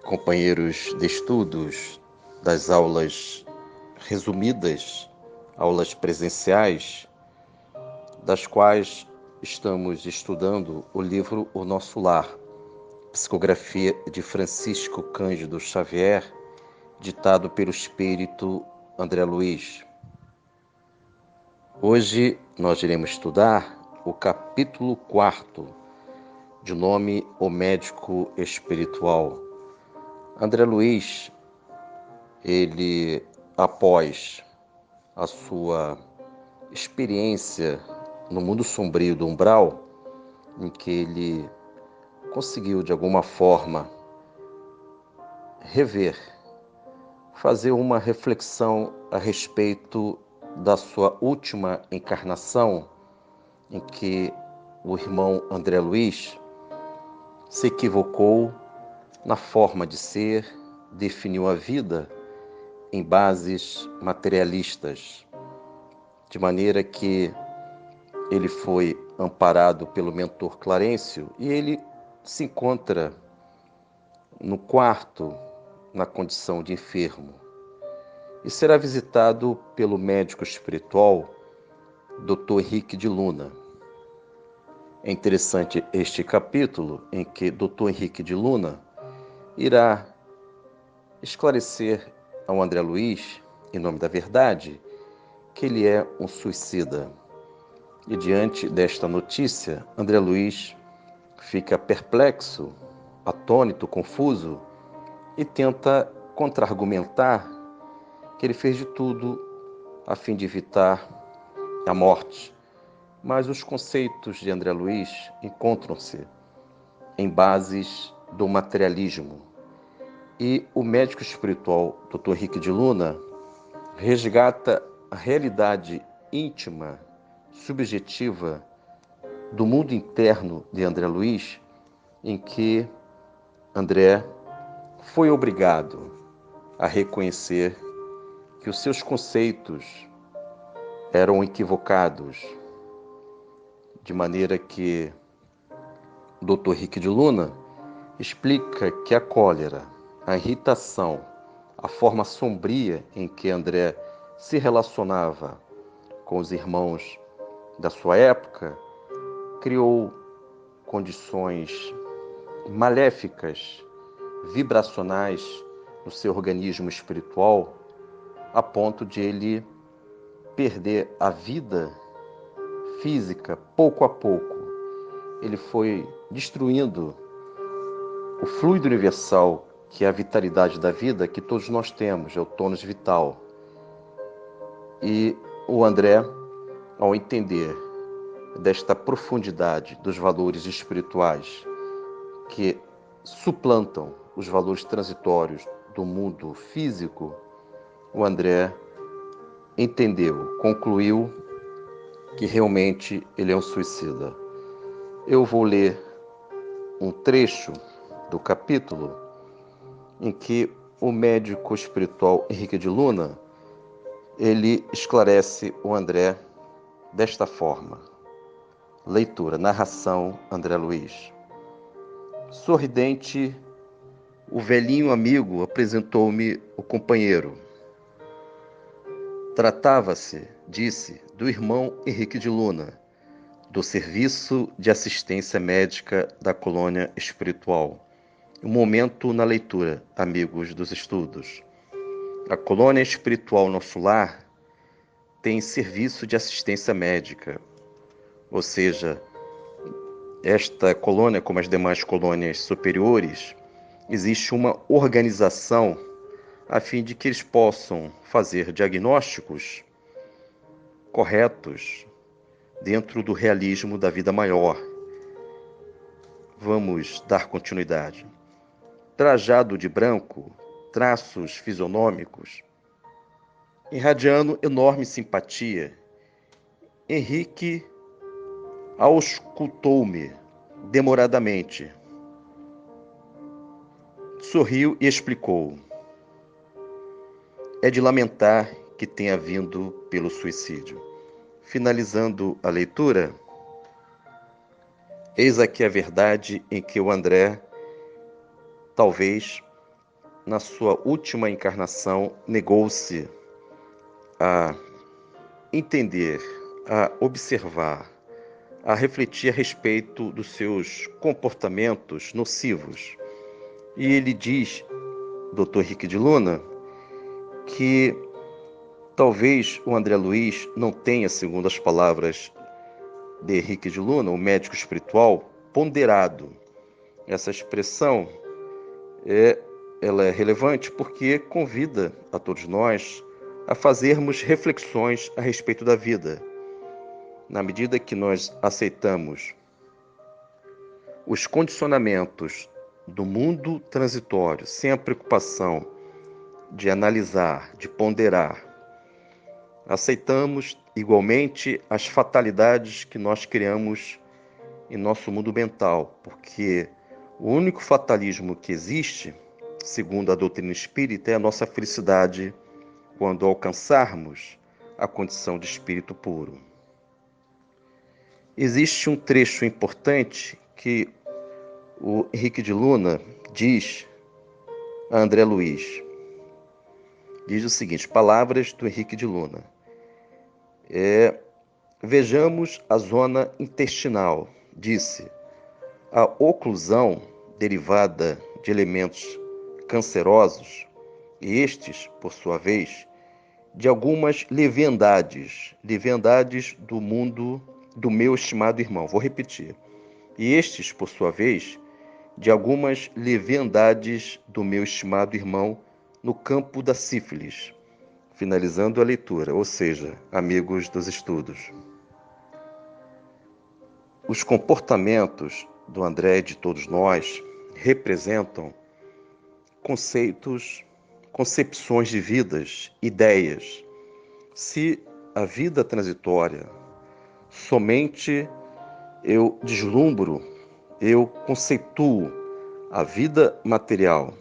companheiros de estudos das aulas resumidas, aulas presenciais, das quais estamos estudando o livro O Nosso Lar, psicografia de Francisco Cândido Xavier, ditado pelo espírito André Luiz. Hoje nós iremos estudar o capítulo 4, de nome O Médico Espiritual. André Luiz, ele, após a sua experiência no mundo sombrio do umbral, em que ele conseguiu, de alguma forma, rever, fazer uma reflexão a respeito da sua última encarnação, em que o irmão André Luiz se equivocou na forma de ser, definiu a vida em bases materialistas, de maneira que ele foi amparado pelo mentor Clarencio e ele se encontra no quarto, na condição de enfermo, e será visitado pelo médico espiritual Dr. Henrique de Luna. É interessante este capítulo em que Dr. Henrique de Luna irá esclarecer ao André Luiz, em nome da verdade, que ele é um suicida. E diante desta notícia, André Luiz fica perplexo, atônito, confuso e tenta contra-argumentar que ele fez de tudo a fim de evitar a morte. Mas os conceitos de André Luiz encontram-se em bases do materialismo. E o médico espiritual Dr. Henrique de Luna resgata a realidade íntima, subjetiva do mundo interno de André Luiz, em que André foi obrigado a reconhecer que os seus conceitos eram equivocados, de maneira que Dr. Henrique de Luna explica que a cólera, a irritação, a forma sombria em que André se relacionava com os irmãos da sua época, criou condições maléficas, vibracionais no seu organismo espiritual, a ponto de ele perder a vida física pouco a pouco. Ele foi destruindo o fluido universal, que é a vitalidade da vida que todos nós temos, é o tônus vital. E o André, ao entender desta profundidade dos valores espirituais que suplantam os valores transitórios do mundo físico, o André entendeu, concluiu que realmente ele é um suicida. Eu vou ler um trecho do capítulo em que o médico espiritual Henrique de Luna, ele esclarece o André desta forma. Leitura, narração, André Luiz. Sorridente, o velhinho amigo apresentou-me o companheiro. Tratava-se, disse, do irmão Henrique de Luna, do Serviço de Assistência Médica da Colônia Espiritual. Um momento na leitura, amigos dos estudos. A Colônia Espiritual Nosso Lar tem serviço de assistência médica, ou seja, esta colônia, como as demais colônias superiores, existe uma organização a fim de que eles possam fazer diagnósticos corretos dentro do realismo da vida maior. Vamos dar continuidade. Trajado de branco, traços fisionômicos, irradiando enorme simpatia, Henrique auscultou-me demoradamente. Sorriu e explicou. É de lamentar que tenha vindo pelo suicídio. Finalizando a leitura, eis aqui a verdade em que o André talvez na sua última encarnação, negou-se a entender, a observar, a refletir a respeito dos seus comportamentos nocivos. E ele diz, Dr. Henrique de Luna, que talvez o André Luiz não tenha, segundo as palavras de Henrique de Luna, o médico espiritual, ponderado. Essa expressão ela é relevante porque convida a todos nós a fazermos reflexões a respeito da vida. Na medida que nós aceitamos os condicionamentos do mundo transitório, sem a preocupação de analisar, de ponderar, aceitamos igualmente as fatalidades que nós criamos em nosso mundo mental, porque o único fatalismo que existe, segundo a doutrina espírita, é a nossa felicidade quando alcançarmos a condição de espírito puro. Existe um trecho importante que o Henrique de Luna diz a André Luiz. Diz o seguinte, palavras do Henrique de Luna. Vejamos a zona intestinal, disse. A oclusão derivada de elementos cancerosos, e estes, por sua vez, de algumas leviandades do mundo do meu estimado irmão. Vou repetir. E estes, por sua vez, de algumas leviandades do meu estimado irmão no campo da sífilis. Finalizando a leitura, ou seja, amigos dos estudos. Os comportamentos do André e de todos nós representam conceitos, concepções de vidas, ideias. Se a vida transitória somente eu deslumbro, eu conceituo a vida material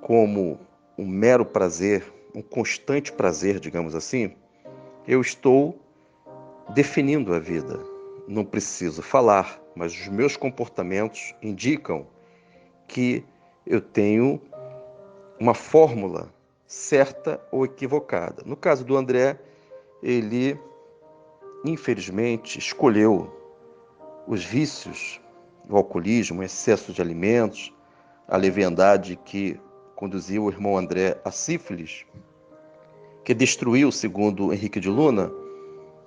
como um mero prazer, um constante prazer, digamos assim, eu estou definindo a vida. Não preciso falar, mas os meus comportamentos indicam que eu tenho uma fórmula certa ou equivocada. No caso do André, ele, infelizmente, escolheu os vícios, o alcoolismo, o excesso de alimentos, a leviandade que conduziu o irmão André à sífilis, que destruiu, segundo Henrique de Luna,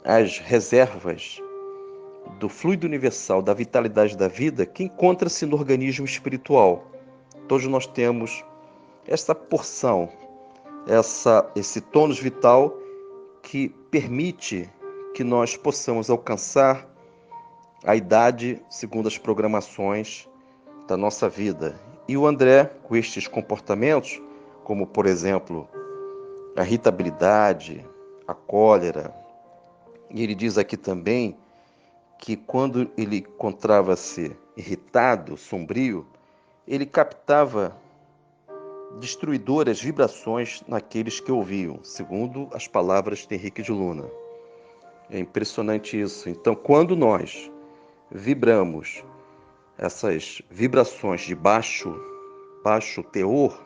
as reservas do fluido universal, da vitalidade da vida, que encontra-se no organismo espiritual. Todos nós temos essa porção, esse tônus vital que permite que nós possamos alcançar a idade segundo as programações da nossa vida. E o André, com estes comportamentos, como, por exemplo, a irritabilidade, a cólera, e ele diz aqui também que quando ele encontrava-se irritado, sombrio, ele captava destruidoras vibrações naqueles que ouviam, segundo as palavras de Henrique de Luna. É impressionante isso. Então, quando nós vibramos essas vibrações de baixo teor,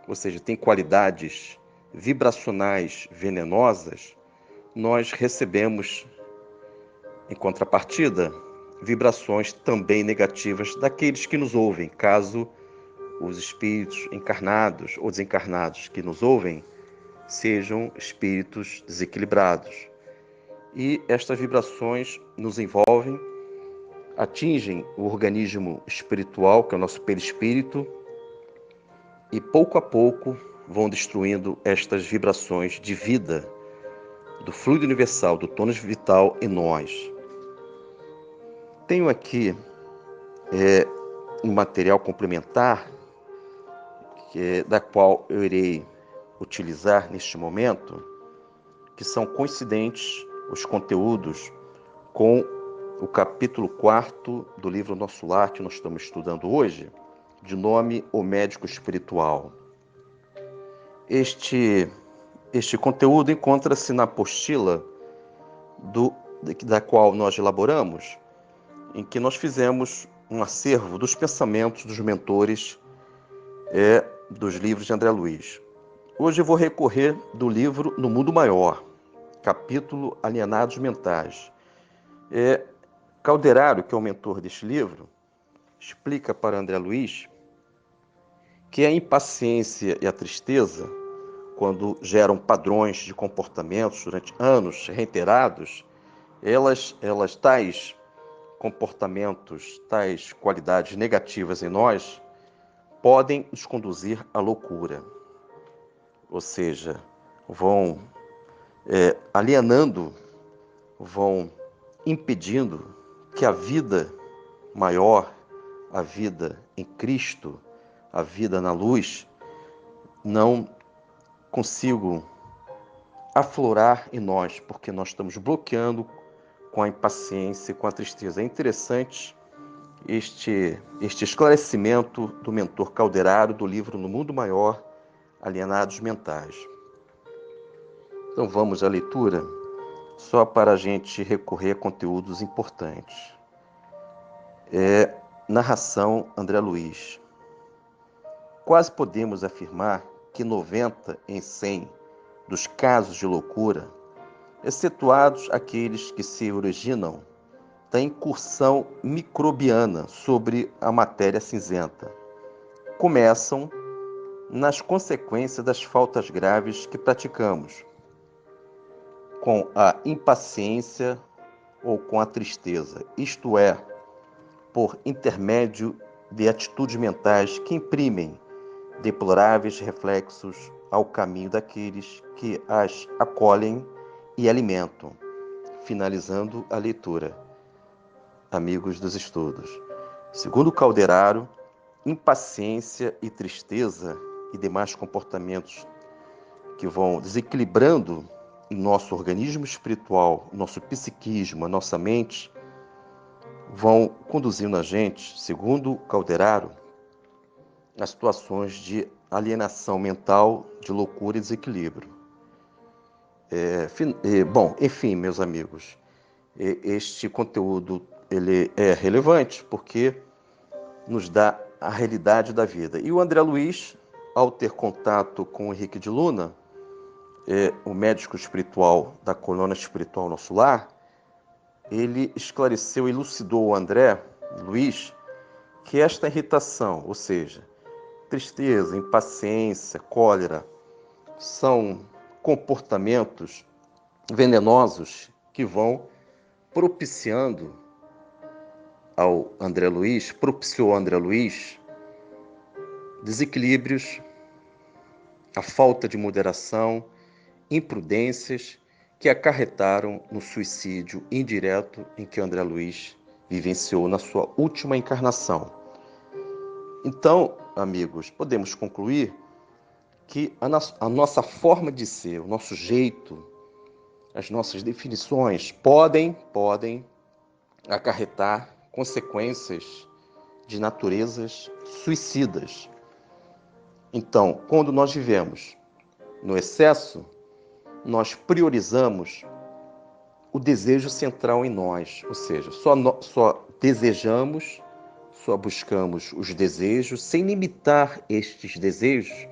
ou seja, tem qualidades vibracionais venenosas, nós recebemos, em contrapartida, vibrações também negativas daqueles que nos ouvem, caso os espíritos encarnados ou desencarnados que nos ouvem sejam espíritos desequilibrados. E estas vibrações nos envolvem, atingem o organismo espiritual, que é o nosso perispírito, e pouco a pouco vão destruindo estas vibrações de vida, do fluido universal, do tônus vital em nós. Tenho aqui um material complementar, da qual eu irei utilizar neste momento, que são coincidentes os conteúdos com o capítulo 4 do livro Nosso Lar, que nós estamos estudando hoje, de nome O Médico Espiritual. Este conteúdo encontra-se na apostila da qual nós elaboramos, em que nós fizemos um acervo dos pensamentos dos mentores dos livros de André Luiz. Hoje eu vou recorrer do livro No Mundo Maior, capítulo Alienados Mentais. Calderaro, que é o mentor deste livro, explica para André Luiz que a impaciência e a tristeza, quando geram padrões de comportamentos durante anos reiterados, tais comportamentos, tais qualidades negativas em nós, podem nos conduzir à loucura. Ou seja, vão alienando, vão impedindo que a vida maior, a vida em Cristo, a vida na luz, não consigam aflorar em nós, porque nós estamos bloqueando com a impaciência e com a tristeza. É interessante este esclarecimento do mentor Calderaro do livro No Mundo Maior, Alienados Mentais. Então vamos à leitura, só para a gente recorrer a conteúdos importantes. Narração André Luiz. Quase podemos afirmar que 90 em 100 dos casos de loucura, excetuados aqueles que se originam da incursão microbiana sobre a matéria cinzenta, começam nas consequências das faltas graves que praticamos, com a impaciência ou com a tristeza, isto é, por intermédio de atitudes mentais que imprimem deploráveis reflexos ao caminho daqueles que as acolhem e alimentam. Finalizando a leitura. Amigos dos estudos. Segundo Calderaro, impaciência e tristeza e demais comportamentos que vão desequilibrando em nosso organismo espiritual, nosso psiquismo, a nossa mente, vão conduzindo a gente, segundo Calderaro, a situações de alienação mental, de loucura e desequilíbrio. Enfim, meus amigos, este conteúdo ele é relevante porque nos dá a realidade da vida. E o André Luiz, ao ter contato com o Henrique de Luna, o médico espiritual da colônia espiritual Nosso Lar, ele esclareceu e elucidou o André Luiz que esta irritação, ou seja, tristeza, impaciência, cólera, são comportamentos venenosos que vão propiciou ao André Luiz desequilíbrios, a falta de moderação, imprudências que acarretaram no suicídio indireto em que André Luiz vivenciou na sua última encarnação. Então, amigos, podemos concluir que a nossa forma de ser, o nosso jeito, as nossas definições podem acarretar consequências de naturezas suicidas. Então, quando nós vivemos no excesso, nós priorizamos o desejo central em nós, ou seja, só desejamos, só buscamos os desejos sem limitar estes desejos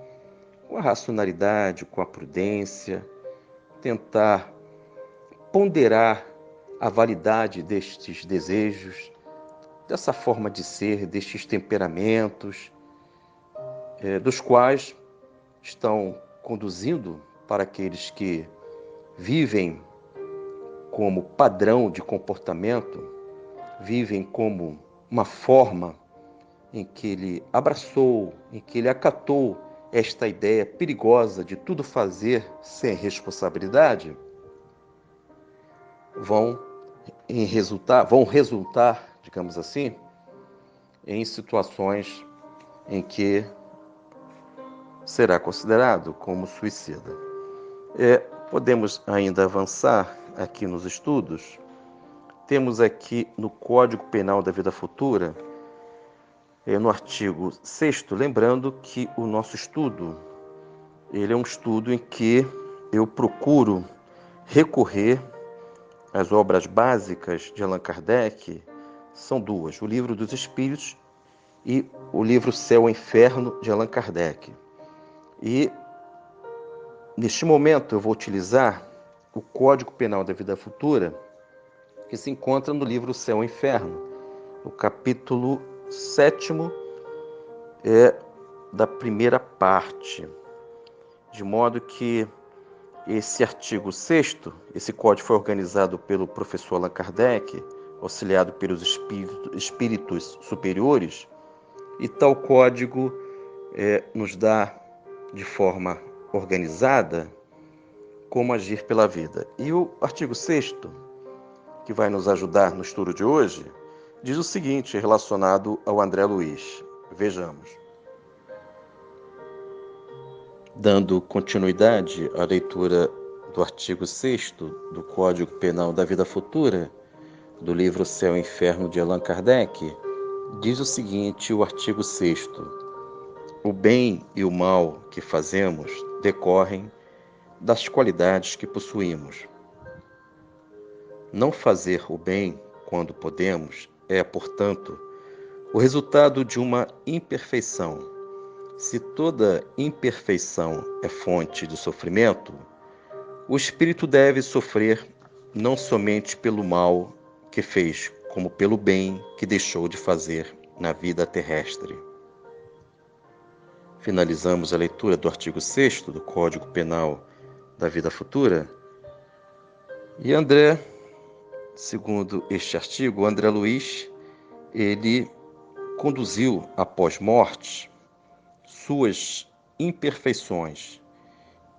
com a racionalidade, com a prudência, tentar ponderar a validade destes desejos, dessa forma de ser, destes temperamentos, dos quais estão conduzindo para aqueles que vivem como padrão de comportamento, vivem como uma forma em que ele abraçou, em que ele acatou esta ideia perigosa de tudo fazer sem responsabilidade, vão resultar, digamos assim, em situações em que será considerado como suicida. Podemos ainda avançar aqui nos estudos. Temos aqui no Código Penal da Vida Futura, no artigo 6º, lembrando que o nosso estudo, ele é um estudo em que eu procuro recorrer às obras básicas de Allan Kardec. São duas, o Livro dos Espíritos e o livro Céu e Inferno, de Allan Kardec. E, neste momento, eu vou utilizar o Código Penal da Vida Futura, que se encontra no livro Céu e Inferno, no capítulo 7º, da primeira parte. De modo que esse artigo 6º, esse código foi organizado pelo professor Allan Kardec, auxiliado pelos espíritos superiores, e tal código nos dá, de forma organizada, como agir pela vida. E o artigo 6º, que vai nos ajudar no estudo de hoje, diz o seguinte, relacionado ao André Luiz. Vejamos. Dando continuidade à leitura do artigo 6º do Código Penal da Vida Futura, do livro Céu e Inferno de Allan Kardec, diz o seguinte, o artigo 6º: o bem e o mal que fazemos decorrem das qualidades que possuímos. Não fazer o bem quando podemos é, portanto, o resultado de uma imperfeição. Se toda imperfeição é fonte de sofrimento, o espírito deve sofrer não somente pelo mal que fez, como pelo bem que deixou de fazer na vida terrestre. Finalizamos a leitura do artigo 6º do Código Penal da Vida Futura. E André, segundo este artigo, André Luiz, ele conduziu após morte suas imperfeições.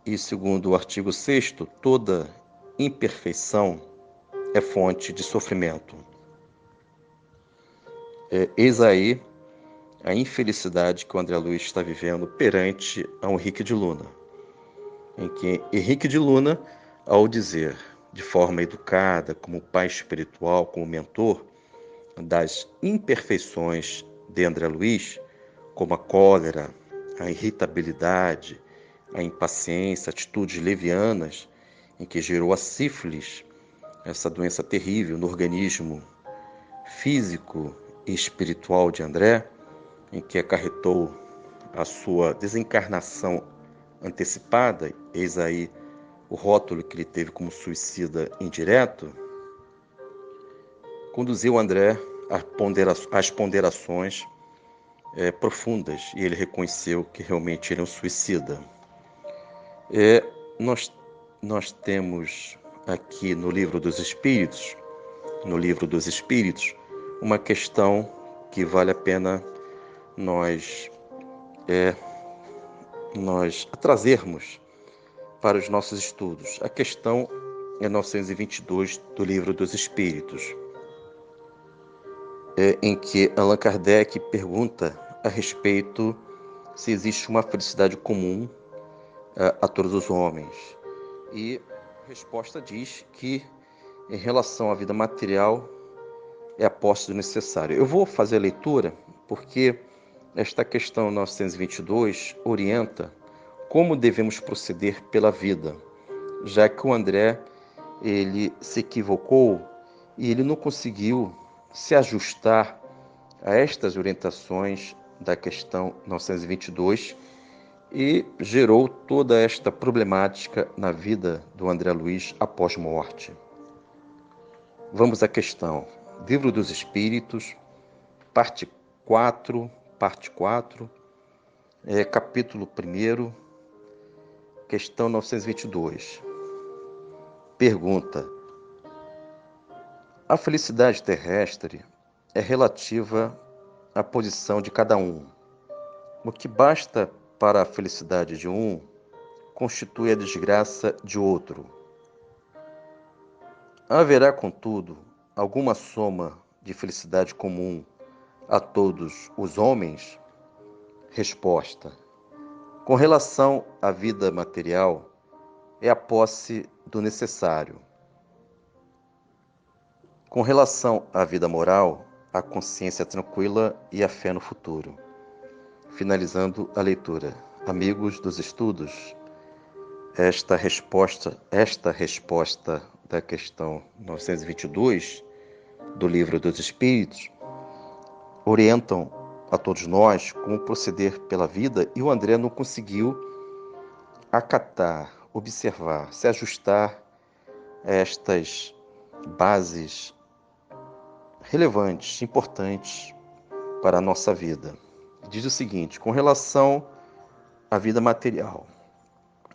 E, segundo o artigo 6º, toda imperfeição é fonte de sofrimento. Eis aí a infelicidade que o André Luiz está vivendo perante a Henrique de Luna, em que Henrique de Luna, ao dizer de forma educada, como pai espiritual, como mentor, das imperfeições de André Luiz, como a cólera, a irritabilidade, a impaciência, atitudes levianas, em que gerou a sífilis, essa doença terrível no organismo físico e espiritual de André, em que acarretou a sua desencarnação antecipada, eis aí o rótulo que ele teve como suicida indireto, conduziu André às ponderações profundas, e ele reconheceu que realmente ele é um suicida. Nós temos aqui no Livro dos Espíritos, uma questão que vale a pena nós trazermos para os nossos estudos. A questão é 922 do Livro dos Espíritos, em que Allan Kardec pergunta a respeito se existe uma felicidade comum a todos os homens. E a resposta diz que, em relação à vida material, é a posse do necessário. Eu vou fazer a leitura porque esta questão 922 orienta como devemos proceder pela vida, já que o André ele se equivocou e ele não conseguiu se ajustar a estas orientações da questão 922 e gerou toda esta problemática na vida do André Luiz após morte. Vamos à questão. Livro dos Espíritos, parte 4, capítulo 1, questão 922. Pergunta: a felicidade terrestre é relativa à posição de cada um. O que basta para a felicidade de um constitui a desgraça de outro. Haverá, contudo, alguma soma de felicidade comum a todos os homens? Resposta: com relação à vida material, é a posse do necessário. Com relação à vida moral, a consciência tranquila e a fé no futuro. Finalizando a leitura. Amigos dos estudos, esta resposta da questão 922 do Livro dos Espíritos orientam a todos nós como proceder pela vida, e o André não conseguiu acatar, observar, se ajustar a estas bases relevantes, importantes para a nossa vida. Diz o seguinte: com relação à vida material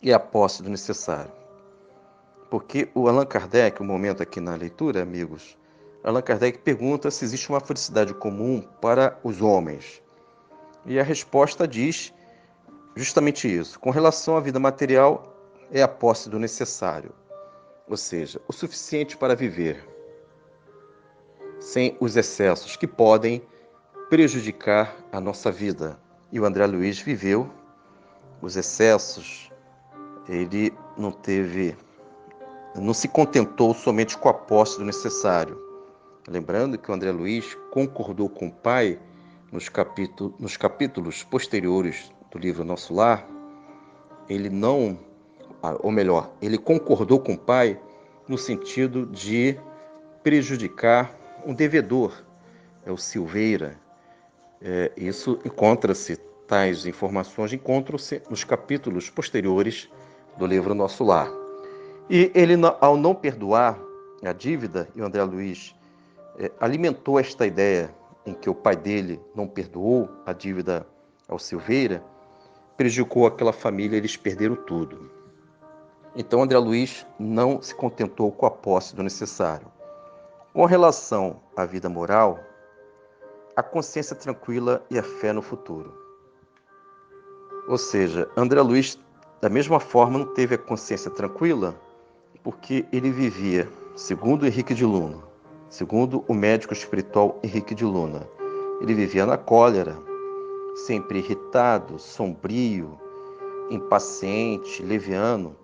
e a posse do necessário. Porque o Allan Kardec, um momento aqui na leitura, amigos, Allan Kardec pergunta se existe uma felicidade comum para os homens. E a resposta diz justamente isso. Com relação à vida material, é a posse do necessário, ou seja, o suficiente para viver, sem os excessos que podem prejudicar a nossa vida. E o André Luiz viveu os excessos, ele não se contentou somente com a posse do necessário. Lembrando que o André Luiz concordou com o pai nos capítulos posteriores do livro Nosso Lar. Ele concordou com o pai no sentido de prejudicar um devedor, é o Silveira. Tais informações encontram-se nos capítulos posteriores do livro Nosso Lar. E ele, ao não perdoar a dívida, e o André Luiz alimentou esta ideia em que o pai dele não perdoou a dívida ao Silveira, prejudicou aquela família, eles perderam tudo. Então André Luiz não se contentou com a posse do necessário. Com relação à vida moral, a consciência tranquila e a fé no futuro. Ou seja, André Luiz, da mesma forma, não teve a consciência tranquila porque ele vivia, segundo Henrique de Luna, segundo o médico espiritual Henrique de Luna, ele vivia na cólera, sempre irritado, sombrio, impaciente, leviano.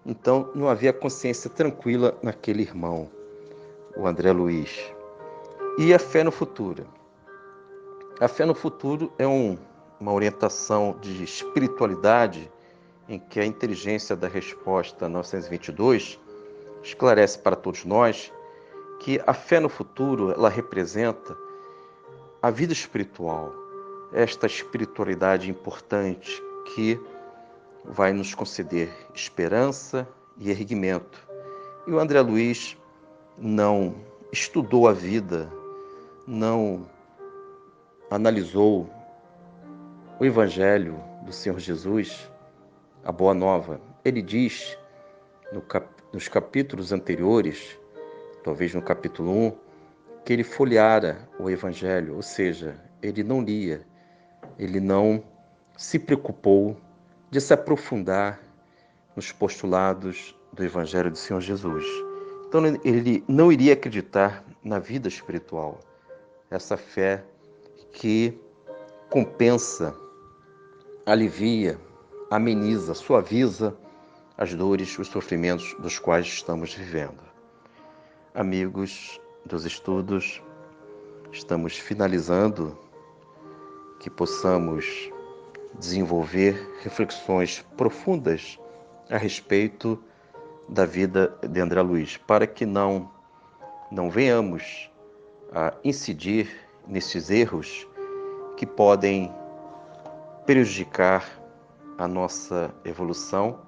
Então não havia consciência tranquila naquele irmão, o André Luiz. E a fé no futuro? A fé no futuro é uma orientação de espiritualidade em que a inteligência da resposta 922 esclarece para todos nós que a fé no futuro, ela representa a vida espiritual, esta espiritualidade importante que vai nos conceder esperança e erguimento. E o André Luiz não estudou a vida, não analisou o Evangelho do Senhor Jesus, a Boa Nova. Ele diz nos capítulos anteriores, talvez no capítulo 1, que ele folheara o Evangelho, ou seja, ele não lia, ele não se preocupou de se aprofundar nos postulados do Evangelho do Senhor Jesus. Então ele não iria acreditar na vida espiritual, essa fé que compensa, alivia, ameniza, suaviza as dores, os sofrimentos dos quais estamos vivendo. Amigos dos estudos, estamos finalizando, que possamos desenvolver reflexões profundas a respeito da vida de André Luiz, para que não venhamos a incidir nesses erros que podem prejudicar a nossa evolução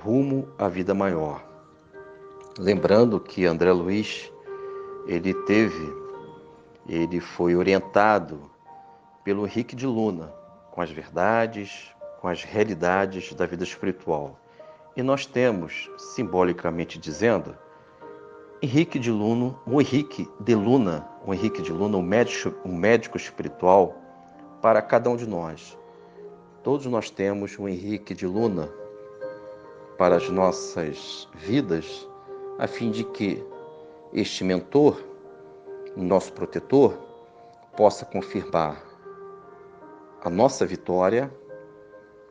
rumo à vida maior. Lembrando que André Luiz, ele foi orientado pelo Henrique de Luna com as verdades, com as realidades da vida espiritual. E nós temos, simbolicamente dizendo, o Henrique de Luna, um médico espiritual para cada um de nós. Todos nós temos um Henrique de Luna para as nossas vidas, a fim de que este mentor, nosso protetor, possa confirmar a nossa vitória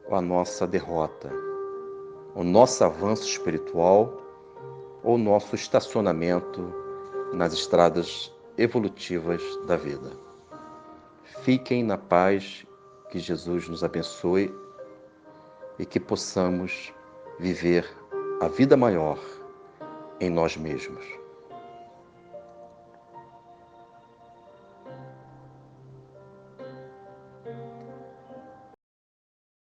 ou a nossa derrota, o nosso avanço espiritual ou o nosso estacionamento nas estradas evolutivas da vida. Fiquem na paz, que Jesus nos abençoe e que possamos viver a vida maior em nós mesmos.